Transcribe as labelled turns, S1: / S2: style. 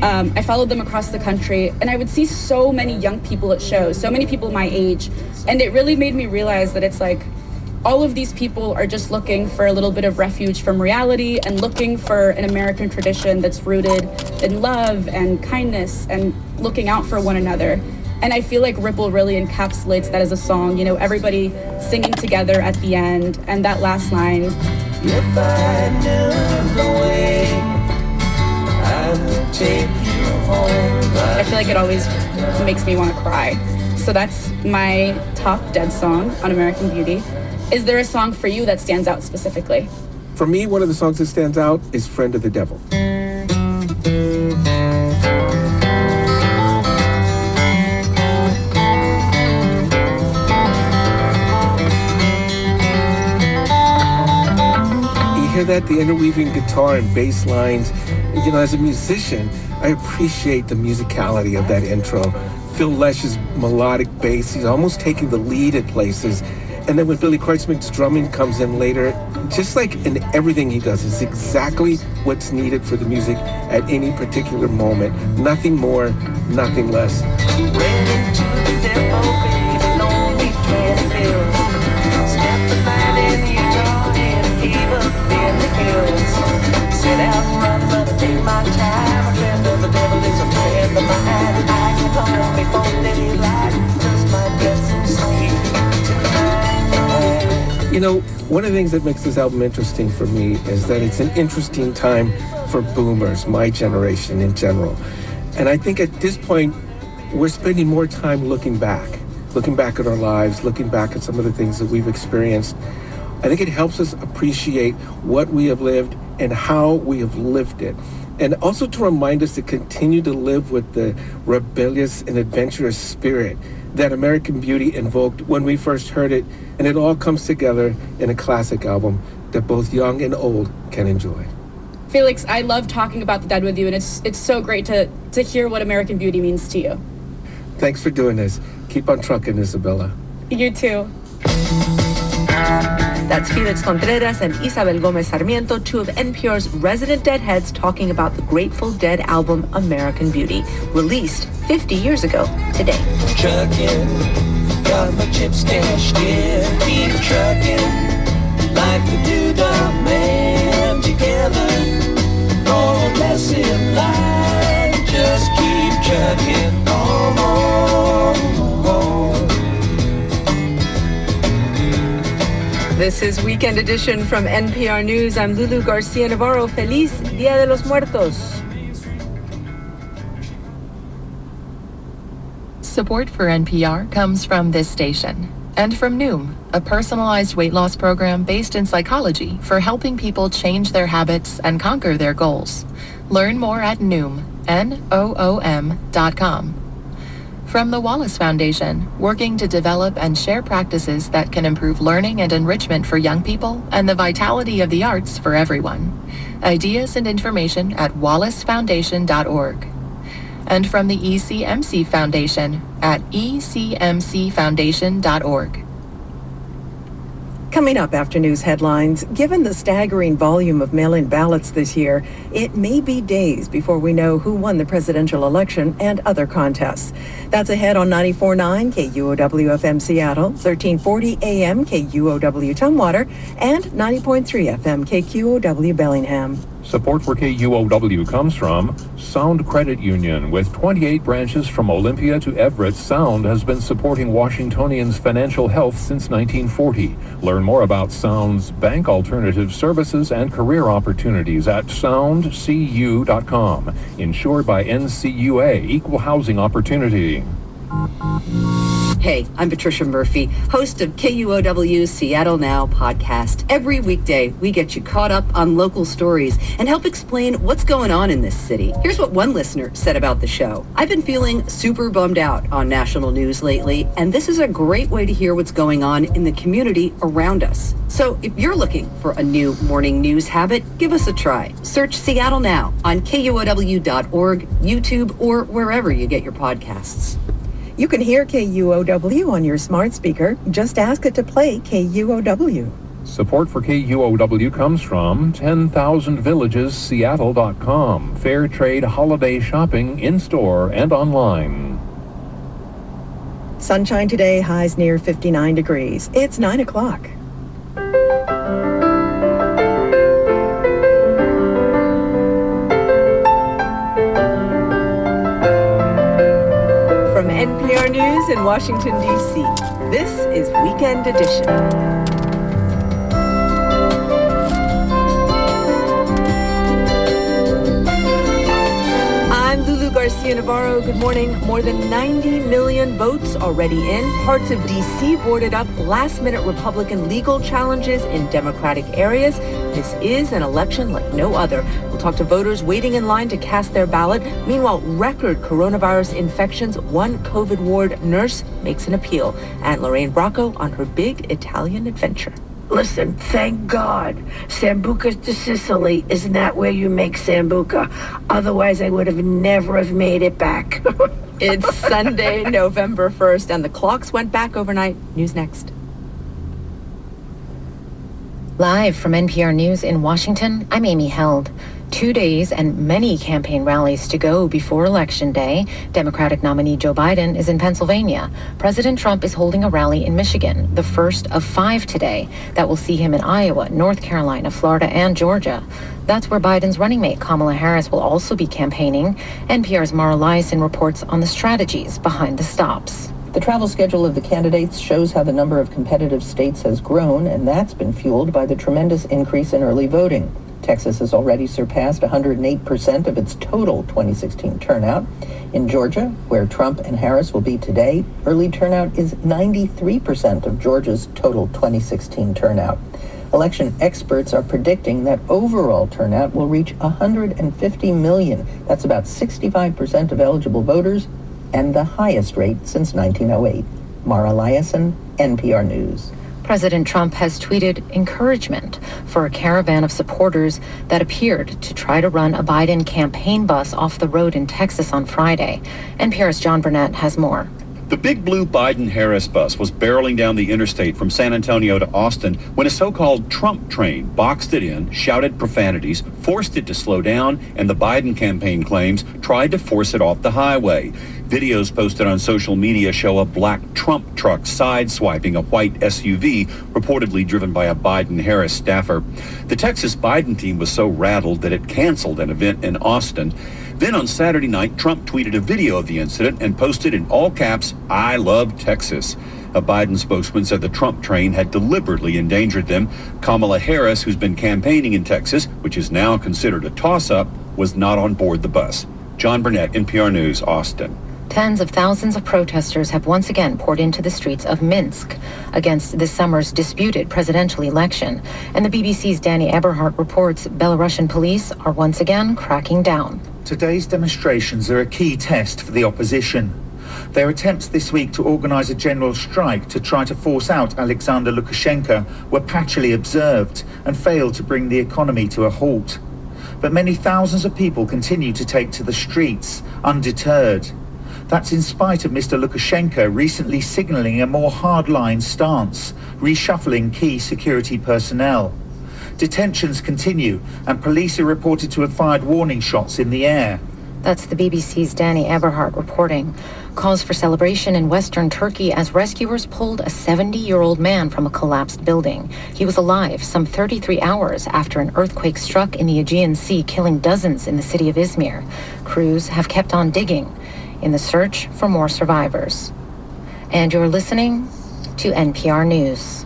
S1: I followed them across the country, and I would see so many young people at shows, so many people my age, and it really made me realize that it's like all of these people are just looking for a little bit of refuge from reality and looking for an American tradition that's rooted in love and kindness and looking out for one another. And I feel like Ripple really encapsulates that as a song, you know, everybody singing together at the end, and that last line. If I knew the way, I would take you home. I feel like it always makes me want to cry. So that's my top Dead song on American Beauty. Is there a song for you that stands out specifically?
S2: For me, one of the songs that stands out is Friend of the Devil. Hear that, the interweaving guitar and bass lines. You know, as a musician, I appreciate the musicality of that intro. Phil Lesh's melodic bass, he's almost taking the lead at places. And then when Billy Kreutzmann's drumming comes in later, just like in everything he does, is exactly what's needed for the music at any particular moment. Nothing more, nothing less. You know, one of the things that makes this album interesting for me is that it's an interesting time for boomers, my generation in general. And I think at this point, we're spending more time looking back at our lives, looking back at some of the things that we've experienced. I think it helps us appreciate what we have lived and how we have lived it. And also to remind us to continue to live with the rebellious and adventurous spirit that American Beauty invoked when we first heard it. And it all comes together in a classic album that both young and old can enjoy.
S1: Felix, I love talking about the Dead with you, and it's so great to hear what American Beauty means to you.
S2: Thanks for doing this. Keep on trucking, Isabella.
S1: You too.
S3: That's Felix Contreras and Isabel Gomez Sarmiento, two of NPR's resident Deadheads, talking about the Grateful Dead album American Beauty, released 50 years ago today.
S4: Trucking, got my chips cashed in, keep trucking, like the Doodah Man together, more or less in line, just keep trucking on.
S3: This is Weekend Edition from NPR News. I'm Lulu Garcia Navarro. Feliz Dia de los Muertos.
S5: Support for NPR comes from this station and from Noom, a personalized weight loss program based in psychology for helping people change their habits and conquer their goals. Learn more at Noom, Noom.com. From the Wallace Foundation, working to develop and share practices that can improve learning and enrichment for young people and the vitality of the arts for everyone. Ideas and information at wallacefoundation.org. And from the ECMC Foundation at ecmcfoundation.org.
S3: Coming up after news headlines, given the staggering volume of mail-in ballots this year, it may be days before we know who won the presidential election and other contests. That's ahead on 94.9 KUOW-FM Seattle, 1340 AM KUOW Tumwater, and 90.3 FM KQOW Bellingham.
S6: Support for KUOW comes from Sound Credit Union. With 28 branches from Olympia to Everett, Sound has been supporting Washingtonians' financial health since 1940. Learn more about Sound's bank alternative services and career opportunities at soundcu.com. Insured by NCUA, Equal Housing Opportunity.
S3: Hey, I'm Patricia Murphy, host of KUOW's Seattle Now podcast. Every weekday, we get you caught up on local stories and help explain what's going on in this city. Here's what one listener said about the show. I've been feeling super bummed out on national news lately, and this is a great way to hear what's going on in the community around us. So if you're looking for a new morning news habit, give us a try. Search Seattle Now on KUOW.org, YouTube, or wherever you get your podcasts. You can hear KUOW on your smart speaker. Just ask it to play KUOW.
S6: Support for KUOW comes from 10,000villagesseattle.com. Fair trade holiday shopping in-store and online.
S7: Sunshine today, highs near 59 degrees. It's 9 o'clock. From NPR News in Washington, D.C., this is Weekend Edition. Garcia Navarro, good morning. More than 90 million votes already in. Parts of D.C. boarded up last-minute Republican legal challenges in Democratic areas. This is an election like no other. We'll talk to voters waiting in line to cast their ballot. Meanwhile, record coronavirus infections. One COVID ward nurse makes an appeal. And Lorraine Bracco on her big Italian adventure.
S8: Listen, thank God. Sambuca's to Sicily. Isn't that where you make Sambuca? Otherwise, I would have never have made it back.
S7: It's Sunday, November 1st, and the clocks went back overnight. News next.
S9: Live from NPR News in Washington, I'm Amy Held. 2 days and many campaign rallies to go before Election Day. Democratic nominee Joe Biden is in Pennsylvania. President Trump is holding a rally in Michigan, the first of 5 today. That will see him in Iowa, North Carolina, Florida, and Georgia. That's where Biden's running mate Kamala Harris will also be campaigning. NPR's Mara Liasson reports on the strategies behind the stops.
S10: The travel schedule of the candidates shows how the number of competitive states has grown, and that's been fueled by the tremendous increase in early voting. Texas has already surpassed 108% of its total 2016 turnout. In Georgia, where Trump and Harris will be today, early turnout is 93% of Georgia's total 2016 turnout. Election experts are predicting that overall turnout will reach 150 million. That's about 65% of eligible voters and the highest rate since 1908. Mara Liasson, NPR News.
S9: President Trump has tweeted encouragement for a caravan of supporters that appeared to try to run a Biden campaign bus off the road in Texas on Friday. NPR's John Burnett has more.
S11: The big blue Biden-Harris bus was barreling down the interstate from San Antonio to Austin when a so-called Trump train boxed it in, shouted profanities, forced it to slow down, and the Biden campaign claims tried to force it off the highway. Videos posted on social media show a black Trump truck sideswiping a white SUV, reportedly driven by a Biden-Harris staffer. The Texas Biden team was so rattled that it canceled an event in Austin. Then on Saturday night, Trump tweeted a video of the incident and posted in all caps, "I love Texas." A Biden spokesman said the Trump train had deliberately endangered them. Kamala Harris, who's been campaigning in Texas, which is now considered a toss-up, was not on board the bus. John Burnett, NPR News, Austin.
S9: Tens of thousands of protesters have once again poured into the streets of Minsk against this summer's disputed presidential election. And the BBC's Danny Eberhardt reports Belarusian police are once again cracking down.
S12: Today's demonstrations are a key test for the opposition. Their attempts this week to organise a general strike to try to force out Alexander Lukashenko were patchily observed and failed to bring the economy to a halt. But many thousands of people continue to take to the streets, undeterred. That's in spite of Mr. Lukashenko recently signalling a more hardline stance, reshuffling key security personnel. Detentions continue, and police are reported to have fired warning shots in the air.
S9: That's the BBC's Danny Eberhardt reporting. Calls for celebration in western Turkey as rescuers pulled a 70-year-old man from a collapsed building. He was alive some 33 hours after an earthquake struck in the Aegean Sea, killing dozens in the city of Izmir. Crews have kept on digging in the search for more survivors. And you're listening to NPR News.